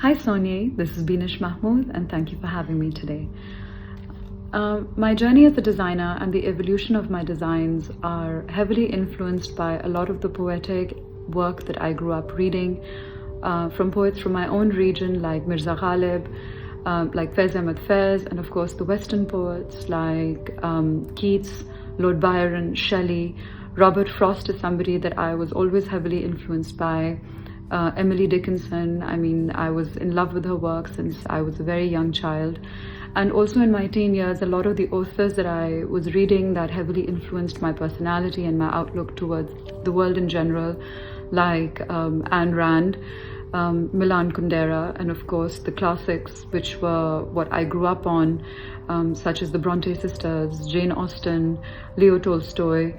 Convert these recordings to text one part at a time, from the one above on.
Hi Sonia, this is Beenish Mahmood and thank you for having me today. My journey as a designer and the evolution of my designs are heavily influenced by a lot of the poetic work that I grew up reading from poets from my own region like Mirza Ghalib, like Faiz Ahmed Faiz, and of course the Western poets like Keats, Lord Byron, Shelley. Robert Frost is somebody that I was always heavily influenced by. Emily Dickinson, I was in love with her work since I was a very young child. And also in my teen years, a lot of the authors that I was reading that heavily influenced my personality and my outlook towards the world in general, like Ayn Rand, Milan Kundera, and of course the classics, which were what I grew up on, such as the Bronte sisters, Jane Austen, Leo Tolstoy.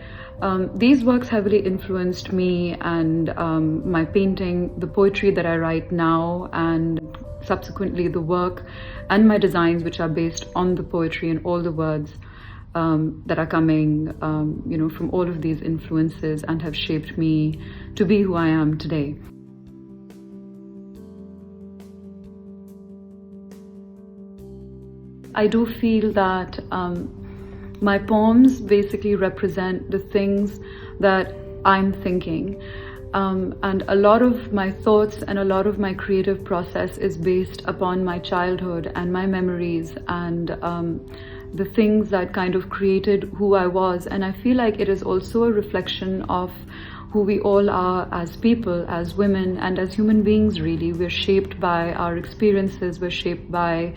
These works heavily influenced me and my painting, the poetry that I write now, and subsequently the work and my designs, which are based on the poetry and all the words that are coming from all of these influences and have shaped me to be who I am today. I do feel that my poems basically represent the things that I'm thinking. And a lot of my thoughts and a lot of my creative process is based upon my childhood and my memories and the things that kind of created who I was. And I feel like it is also a reflection of who we all are as people, as women, and as human beings really. We're shaped by our experiences, we're shaped by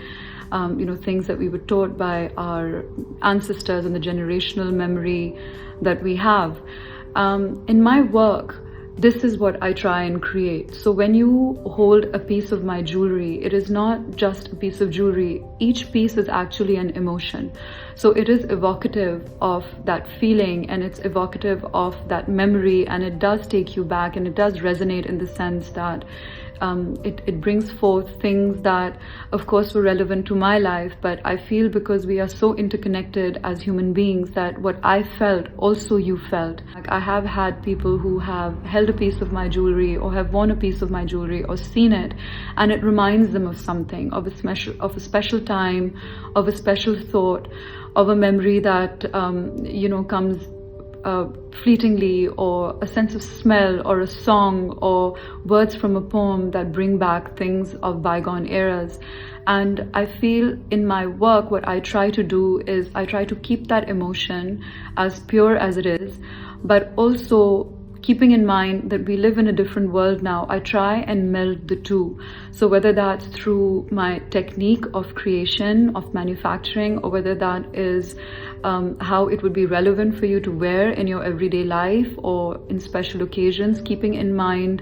things that we were taught by our ancestors and the generational memory that we have. In my work, this is what I try and create. So when you hold a piece of my jewelry, it is not just a piece of jewelry. Each piece is actually an emotion. So it is evocative of that feeling and it's evocative of that memory, and it does take you back and it does resonate in the sense that it brings forth things that of course were relevant to my life, but I feel because we are so interconnected as human beings that what I felt also you felt. Like I have had people who have held a piece of my jewelry or have worn a piece of my jewelry or seen it, and it reminds them of something, of a special time, of a special thought, of a memory that comes fleetingly, or a sense of smell or a song or words from a poem that bring back things of bygone eras. And I feel in my work what I try to do is I try to keep that emotion as pure as it is, but also keeping in mind that we live in a different world now. I try and meld the two. So whether that's through my technique of creation, of manufacturing, or whether that is how it would be relevant for you to wear in your everyday life or in special occasions, keeping in mind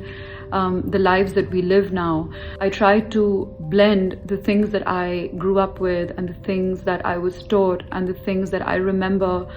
the lives that we live now. I try to blend the things that I grew up with and the things that I was taught and the things that I remember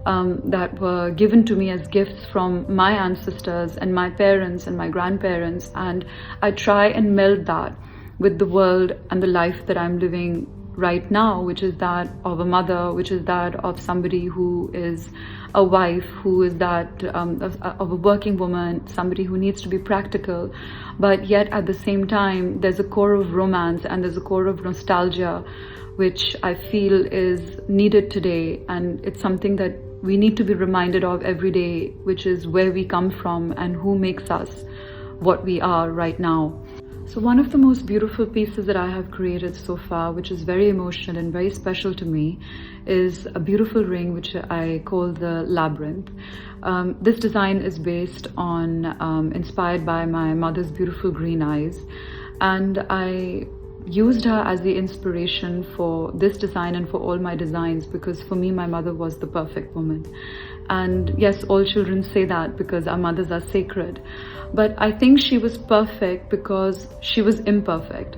that were given to me as gifts from my ancestors and my parents and my grandparents, and I try and meld that with the world and the life that I'm living right now, which is that of a mother, which is that of somebody who is a wife, who is that of a working woman, somebody who needs to be practical, but yet at the same time there's a core of romance and there's a core of nostalgia, which I feel is needed today, and it's something that we need to be reminded of every day, which is where we come from and who makes us what we are right now. So one of the most beautiful pieces that I have created so far, which is very emotional and very special to me, is a beautiful ring which I call the Labyrinth. This design is based on, inspired by my mother's beautiful green eyes, and I used her as the inspiration for this design and for all my designs, because for me my mother was the perfect woman. And yes, all children say that because our mothers are sacred, but I think she was perfect because she was imperfect.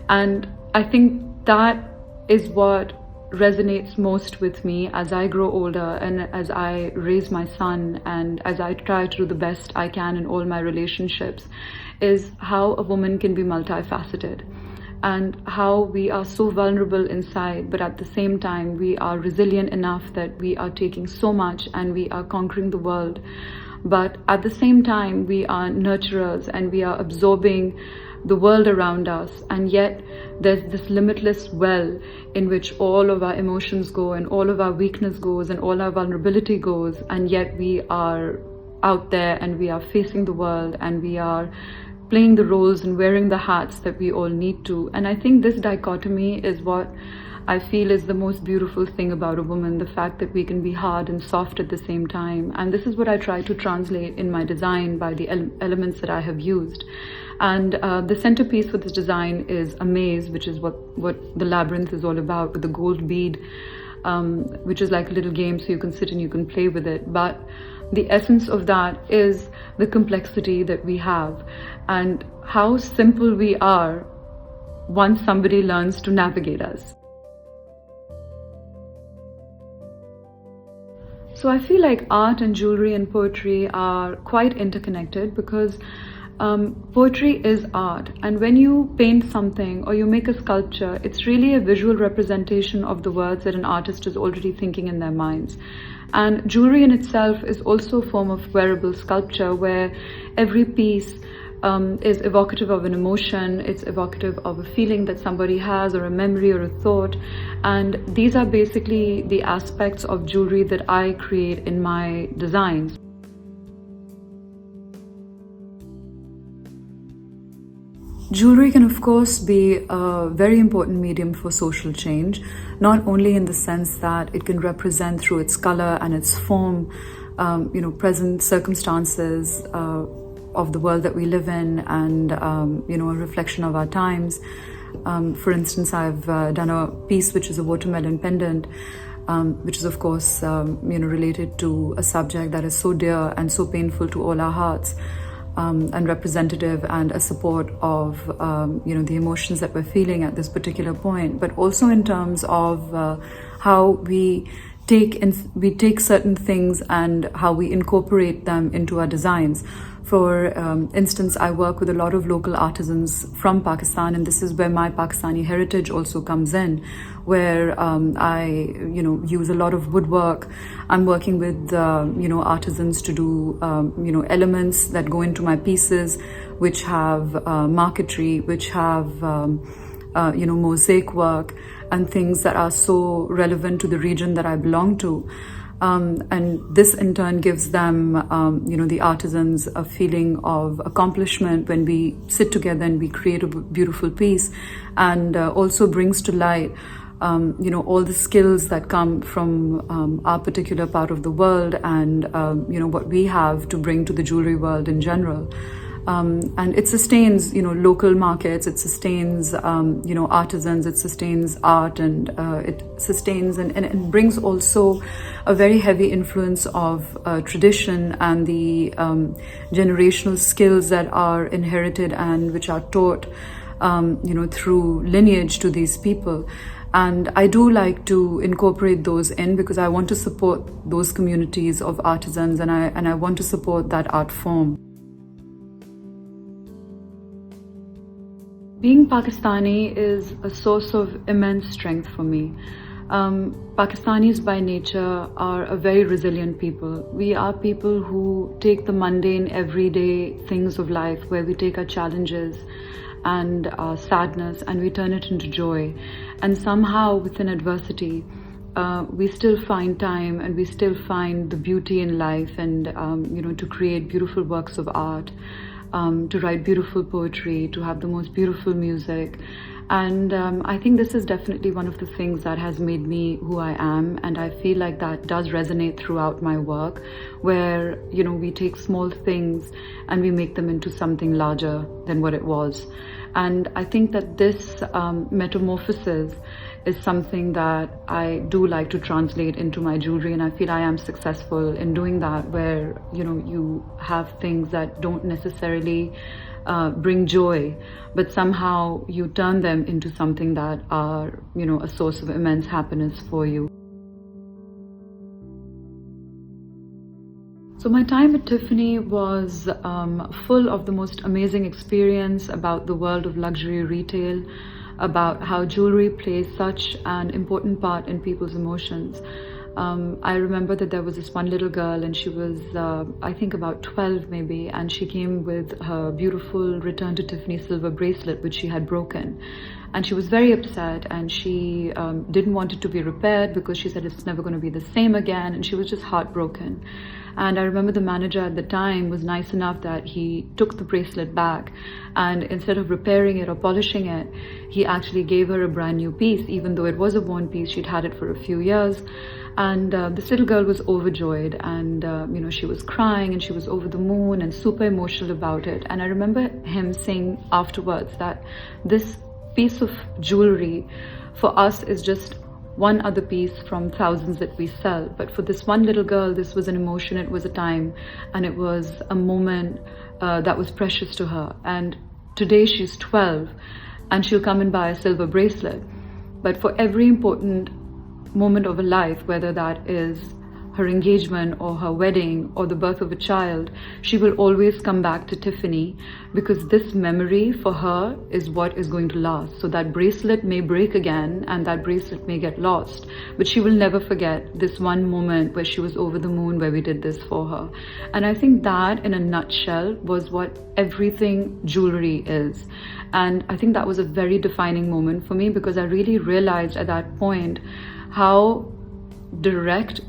And I think that is what resonates most with me as I grow older and as I raise my son and as I try to do the best I can in all my relationships, is how a woman can be multifaceted. And how we are so vulnerable inside, but at the same time we are resilient enough that we are taking so much and we are conquering the world. But at the same time we are nurturers and we are absorbing the world around us, and yet there's this limitless well in which all of our emotions go and all of our weakness goes and all our vulnerability goes, and yet we are out there and we are facing the world and we are playing the roles and wearing the hats that we all need to. And I think this dichotomy is what I feel is the most beautiful thing about a woman, the fact that we can be hard and soft at the same time. And this is what I try to translate in my design by the elements that I have used. And the centerpiece for this design is a maze, which is what the Labyrinth is all about, with the gold bead, which is like a little game, so you can sit and you can play with it. But the essence of that is the complexity that we have and how simple we are once somebody learns to navigate us. So I feel like art and jewelry and poetry are quite interconnected, because poetry is art, and when you paint something or you make a sculpture, it's really a visual representation of the words that an artist is already thinking in their minds. And jewelry in itself is also a form of wearable sculpture, where every piece is evocative of an emotion, it's evocative of a feeling that somebody has, or a memory or a thought. And these are basically the aspects of jewelry that I create in my designs. Jewelry can of course be a very important medium for social change, not only in the sense that it can represent through its color and its form, present circumstances of the world that we live in, and a reflection of our times. For instance, I've done a piece which is a watermelon pendant, which is of course related to a subject that is so dear and so painful to all our hearts. And representative and a support of the emotions that we're feeling at this particular point, but also in terms of how we take certain things and how we incorporate them into our designs. For instance, I work with a lot of local artisans from Pakistan, and this is where my Pakistani heritage also comes in, where I use a lot of woodwork. I'm working with artisans to do elements that go into my pieces, which have marquetry, which have mosaic work and things that are so relevant to the region that I belong to. And this in turn gives them, the artisans, a feeling of accomplishment when we sit together and we create a beautiful piece, and also brings to light, all the skills that come from our particular part of the world, and, what we have to bring to the jewelry world in general. And it sustains, local markets, it sustains, artisans, it sustains art, and it sustains and brings also a very heavy influence of tradition and the generational skills that are inherited and which are taught, through lineage to these people. And I do like to incorporate those in, because I want to support those communities of artisans, and I want to support that art form. Being Pakistani is a source of immense strength for me. Pakistanis by nature are a very resilient people. We are people who take the mundane, everyday things of life, where we take our challenges and our sadness and we turn it into joy. And somehow within adversity, we still find time and we still find the beauty in life, and to create beautiful works of art. To write beautiful poetry, to have the most beautiful music. And I think this is definitely one of the things that has made me who I am, and I feel like that does resonate throughout my work, where we take small things and we make them into something larger than what it was. And I think that this metamorphosis is something that I do like to translate into my jewelry, and I feel I am successful in doing that, where you have things that don't necessarily bring joy, but somehow you turn them into something that are a source of immense happiness for you. So my time at Tiffany was full of the most amazing experience about the world of luxury retail, about how jewelry plays such an important part in people's emotions. I remember that there was this one little girl, and she was, I think, about 12 maybe, and she came with her beautiful Return to Tiffany silver bracelet, which she had broken. And she was very upset, and she didn't want it to be repaired because she said it's never going to be the same again, and she was just heartbroken. And I remember the manager at the time was nice enough that he took the bracelet back, and instead of repairing it or polishing it, he actually gave her a brand new piece, even though it was a worn piece. She'd had it for a few years. And this little girl was overjoyed, and she was crying, and she was over the moon and super emotional about it. And I remember him saying afterwards that this piece of jewelry for us is just one other piece from thousands that we sell, but for this one little girl, this was an emotion, it was a time, and it was a moment that was precious to her. And today she's 12, and she'll come and buy a silver bracelet, but for every important moment of her life, whether that is her engagement or her wedding or the birth of a child, she will always come back to Tiffany, because this memory for her is what is going to last. So that bracelet may break again, and that bracelet may get lost, but she will never forget this one moment where she was over the moon, where we did this for her. And I think that, in a nutshell, was what everything jewelry is. And I think that was a very defining moment for me, because I really realized at that point how direct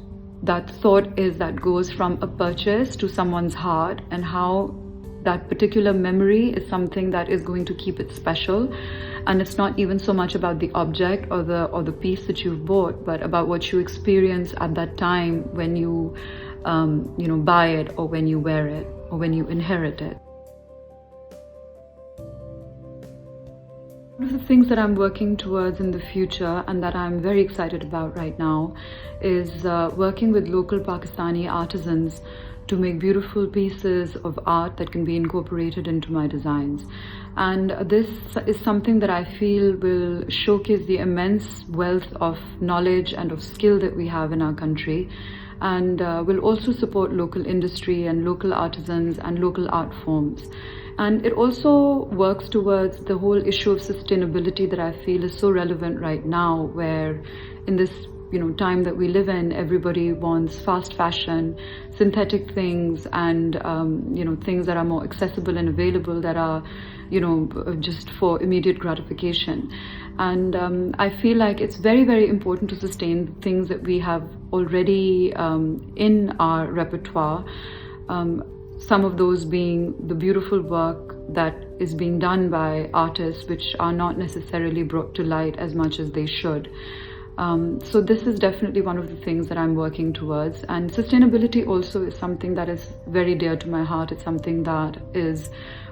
that thought is that goes from a purchase to someone's heart, and how that particular memory is something that is going to keep it special. And it's not even so much about the object or the piece that you've bought, but about what you experience at that time when you buy it, or when you wear it, or when you inherit it. One of the things that I'm working towards in the future, and that I'm very excited about right now, is working with local Pakistani artisans to make beautiful pieces of art that can be incorporated into my designs. And this is something that I feel will showcase the immense wealth of knowledge and of skill that we have in our country, and will also support local industry and local artisans and local art forms. And it also works towards the whole issue of sustainability that I feel is so relevant right now, where in this time that we live in, everybody wants fast fashion, synthetic things, and things that are more accessible and available, that are just for immediate gratification. And I feel like it's very, very important to sustain things that we have already in our repertoire. Some of those being the beautiful work that is being done by artists, which are not necessarily brought to light as much as they should. So this is definitely one of the things that I'm working towards. And sustainability also is something that is very dear to my heart. It's something that is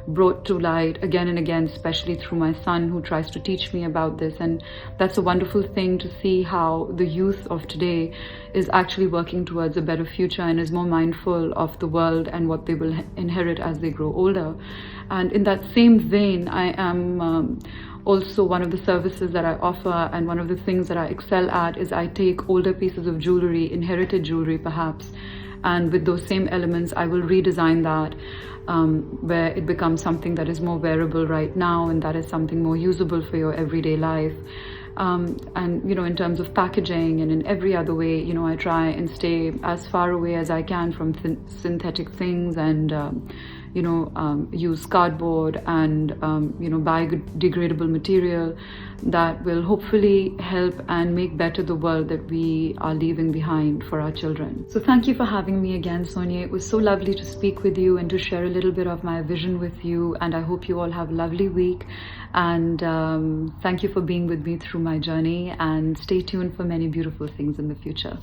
brought to light again and again, especially through my son, who tries to teach me about this. And that's a wonderful thing to see how the youth of today is actually working towards a better future and is more mindful of the world and what they will inherit as they grow older. And in that same vein, I am also, one of the services that I offer, and one of the things that I excel at, is I take older pieces of jewelry, inherited jewelry perhaps, and with those same elements I will redesign that, where it becomes something that is more wearable right now, and that is something more usable for your everyday life. And in terms of packaging and in every other way, I try and stay as far away as I can from synthetic things, and use cardboard and biodegradable material that will hopefully help and make better the world that we are leaving behind for our children. So thank you for having me again, Sonia. It was so lovely to speak with you and to share a little bit of my vision with you, and I hope you all have a lovely week. And thank you for being with me through my journey, and stay tuned for many beautiful things in the future.